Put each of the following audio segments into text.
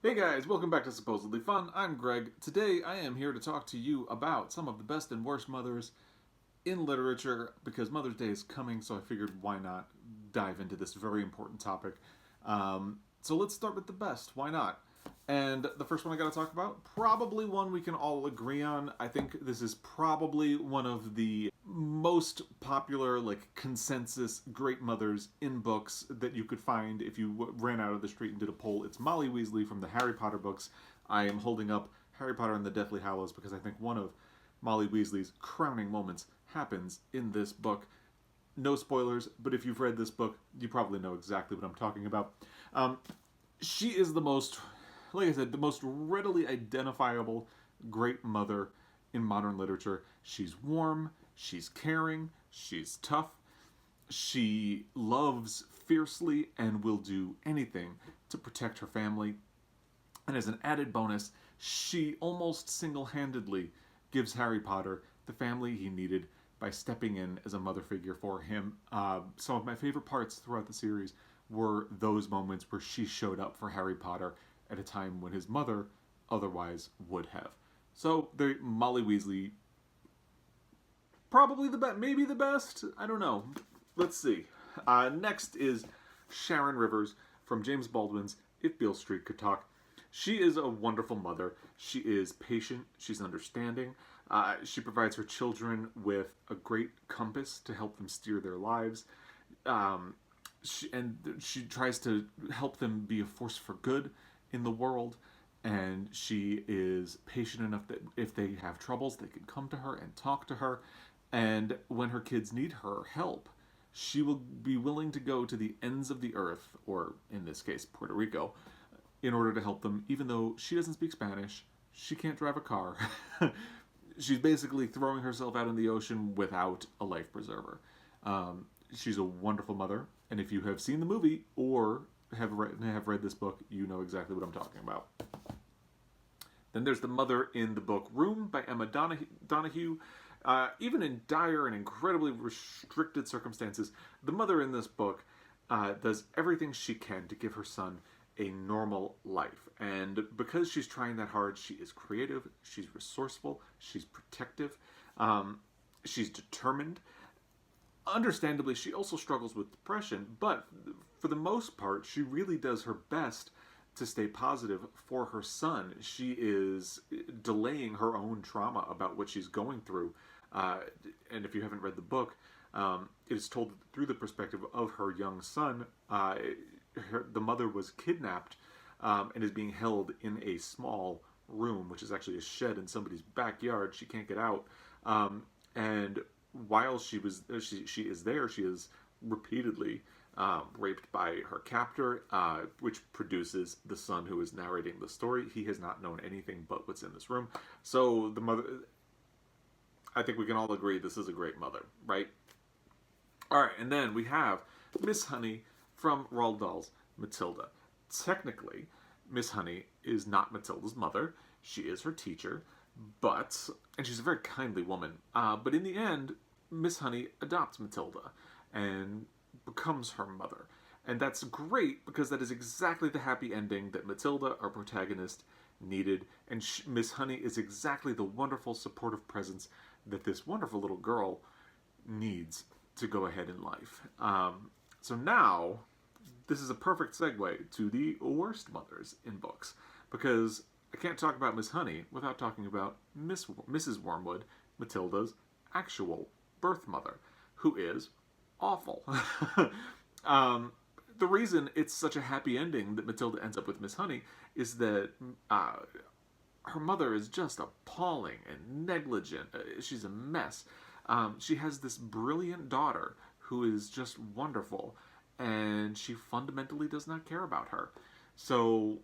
Hey guys, welcome back to Supposedly Fun. I'm Greg. Today I am here to talk to you about some of the best and worst mothers in literature because Mother's Day is coming, so I figured why not dive into this very important topic. So let's start with the best. Why not? And the first one I got to talk about, probably one we can all agree on. I think this is probably one of the most popular, consensus great mothers in books that you could find if you ran out of the street and did a poll. It's Molly Weasley from the Harry Potter books. I am holding up Harry Potter and the Deathly Hallows because I think one of Molly Weasley's crowning moments happens in this book. No spoilers, but if you've read this book, you probably know exactly what I'm talking about. She is the most, like I said, the most readily identifiable great mother in modern literature. She's warm, she's caring, she's tough, she loves fiercely and will do anything to protect her family. And as an added bonus, she almost single-handedly gives Harry Potter the family he needed by stepping in as a mother figure for him. Some of my favorite parts throughout the series were those moments where she showed up for Harry Potter at a time when his mother otherwise would have. So, Molly Weasley, probably the best, maybe the best. I don't know. Let's see. Next is Sharon Rivers from James Baldwin's If Beale Street Could Talk. She is a wonderful mother. She is patient. She's understanding. She provides her children with a great compass to help them steer their lives. She tries to help them be a force for good in the world. And she is patient enough that if they have troubles, they can come to her and talk to her. And when her kids need her help, she will be willing to go to the ends of the earth, or in this case, Puerto Rico, in order to help them, even though she doesn't speak Spanish, she can't drive a car. She's basically throwing herself out in the ocean without a life preserver. She's a wonderful mother, and if you have seen the movie or have read this book, you know exactly what I'm talking about. Then there's the mother in the book Room by Emma Donoghue. Even in dire and incredibly restricted circumstances, the mother in this book does everything she can to give her son a normal life. And because she's trying that hard, she is creative, she's resourceful, she's protective, she's determined. Understandably, she also struggles with depression, but for the most part, she really does her best to stay positive for her son. She is delaying her own trauma about what she's going through. And if you haven't read the book, it is told through the perspective of her young son. The mother was kidnapped and is being held in a small room, which is actually a shed in somebody's backyard. She can't get out. And while she is there, she is repeatedly raped by her captor, which produces the son who is narrating the story. He has not known anything but what's in this room. So the mother, I think we can all agree this is a great mother, right? All right, and then we have Miss Honey from Roald Dahl's Matilda. Technically, Miss Honey is not Matilda's mother. She is her teacher, and she's a very kindly woman. But in the end, Miss Honey adopts Matilda and becomes her mother. And that's great because that is exactly the happy ending that Matilda, our protagonist, needed. And Miss Honey is exactly the wonderful, supportive presence that this wonderful little girl needs to go ahead in life. So now, this is a perfect segue to the worst mothers in books, because I can't talk about Miss Honey without talking about Mrs. Wormwood, Matilda's actual birth mother, who is awful. The reason it's such a happy ending that Matilda ends up with Miss Honey is that her mother is just appalling and negligent. She's a mess. She has this brilliant daughter who is just wonderful, and she fundamentally does not care about her. So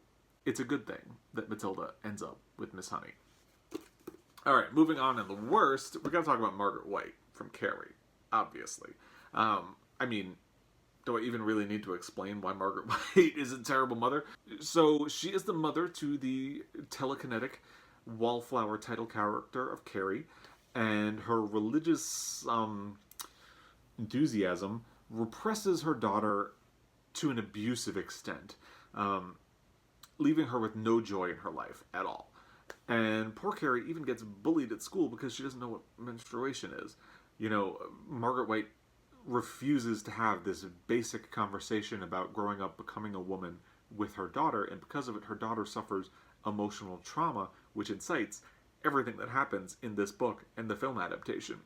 it's a good thing that Matilda ends up with Miss Honey. All right, moving on to the worst, we got to talk about Margaret White from Carrie, obviously. I mean, do I even really need to explain why Margaret White is a terrible mother? So she is the mother to the telekinetic wallflower title character of Carrie, and her religious enthusiasm represses her daughter to an abusive extent. leaving her with no joy in her life at all. And poor Carrie even gets bullied at school because she doesn't know what menstruation is. Margaret White refuses to have this basic conversation about growing up becoming a woman with her daughter, and because of it, her daughter suffers emotional trauma, which incites everything that happens in this book and the film adaptation.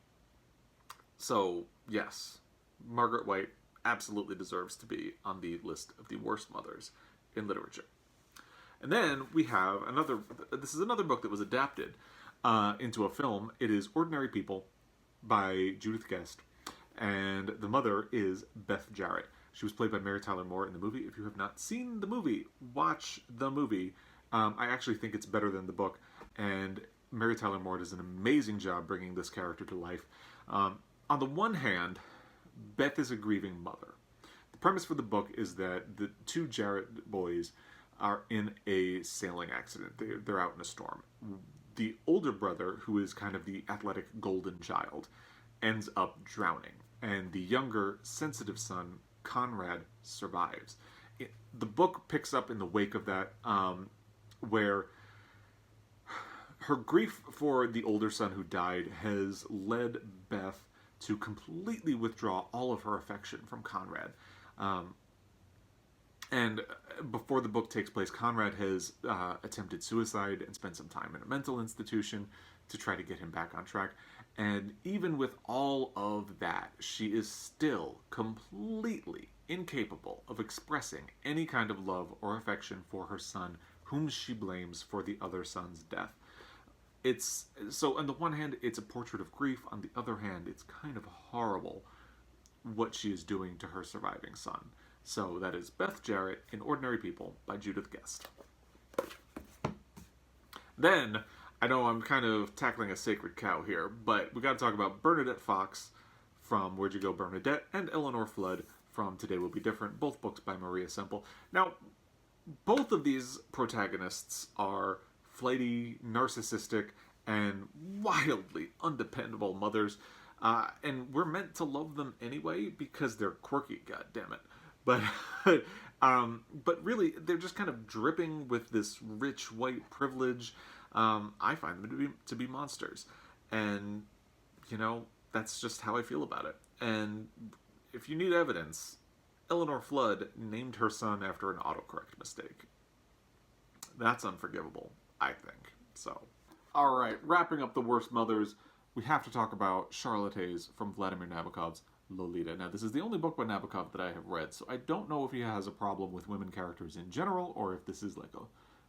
So, yes, Margaret White absolutely deserves to be on the list of the worst mothers in literature. And then we have this is another book that was adapted into a film. It is Ordinary People by Judith Guest, and the mother is Beth Jarrett. She was played by Mary Tyler Moore in the movie. If you have not seen the movie, watch the movie. I actually think it's better than the book, and Mary Tyler Moore does an amazing job bringing this character to life. On the one hand, Beth is a grieving mother. The premise for the book is that the two Jarrett boys are in a sailing accident. They're out in a storm. The older brother, who is kind of the athletic golden child, ends up drowning. And the younger, sensitive son, Conrad, survives. The book picks up in the wake of that, where her grief for the older son who died has led Beth to completely withdraw all of her affection from Conrad. And before the book takes place, Conrad has attempted suicide and spent some time in a mental institution to try to get him back on track. And even with all of that, she is still completely incapable of expressing any kind of love or affection for her son, whom she blames for the other son's death. So on the one hand, it's a portrait of grief. On the other hand, it's kind of horrible what she is doing to her surviving son. So that is Beth Jarrett in Ordinary People by Judith Guest. Then, I know I'm kind of tackling a sacred cow here, but we got to talk about Bernadette Fox from Where'd You Go, Bernadette, and Eleanor Flood from Today Will Be Different, both books by Maria Semple. Now, both of these protagonists are flighty, narcissistic, and wildly undependable mothers, and we're meant to love them anyway because they're quirky, goddammit. But really, they're just kind of dripping with this rich white privilege. I find them to be monsters, and that's just how I feel about it. And if you need evidence, Eleanor Flood named her son after an autocorrect mistake. That's unforgivable, I think. So, all right, wrapping up the worst mothers, we have to talk about Charlotte Hayes from Vladimir Nabokov's Lolita. Now, this is the only book by Nabokov that I have read, so I don't know if he has a problem with women characters in general, or if this is like a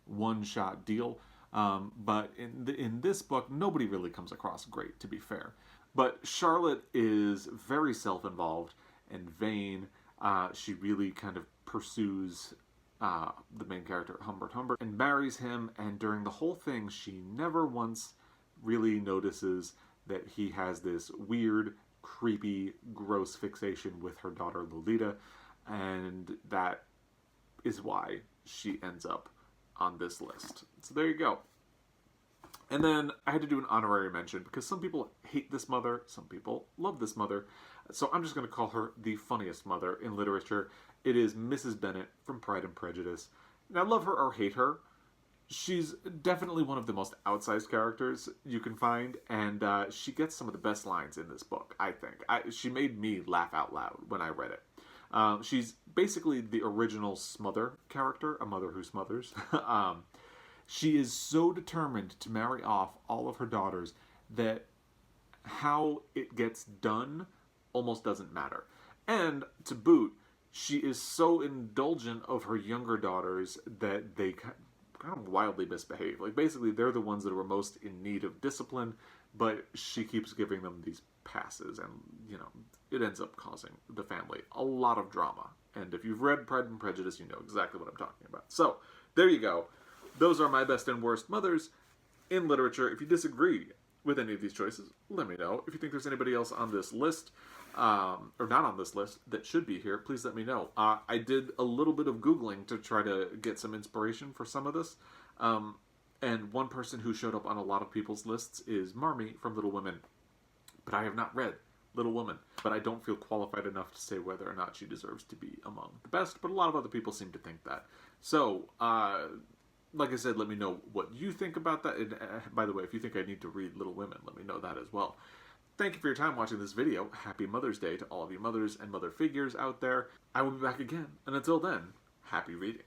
one-shot deal. But in this book, nobody really comes across great, to be fair. But Charlotte is very self-involved and vain. She really kind of pursues the main character, Humbert, and marries him, and during the whole thing, she never once really notices that he has this weird, creepy, gross fixation with her daughter Lolita, and that is why she ends up on this list. So there you go. And then I had to do an honorary mention because some people hate this mother, some people love this mother, so I'm just going to call her the funniest mother in literature. It is Mrs. Bennett from Pride and Prejudice. Now, love her or hate her, she's definitely one of the most outsized characters you can find, and she gets some of the best lines in this book, I think. She made me laugh out loud when I read it. She's basically the original Smother character, a mother who smothers. She is so determined to marry off all of her daughters that how it gets done almost doesn't matter. And to boot, she is so indulgent of her younger daughters that they kind of wildly misbehave. Like, basically, they're the ones that are most in need of discipline, but she keeps giving them these passes, and, it ends up causing the family a lot of drama. And if you've read Pride and Prejudice, you know exactly what I'm talking about. So, there you go. Those are my best and worst mothers in literature. If you disagree with any of these choices, let me know. If you think there's anybody else on this list, or not on this list, that should be here, please let me know. I did a little bit of Googling to try to get some inspiration for some of this. And one person who showed up on a lot of people's lists is Marmee from Little Women. But I have not read Little Women. But I don't feel qualified enough to say whether or not she deserves to be among the best. But a lot of other people seem to think that. So, Like I said, let me know what you think about that. And by the way, if you think I need to read Little Women, let me know that as well. Thank you for your time watching this video. Happy Mother's Day to all of you mothers and mother figures out there. I will be back again. And until then, happy reading.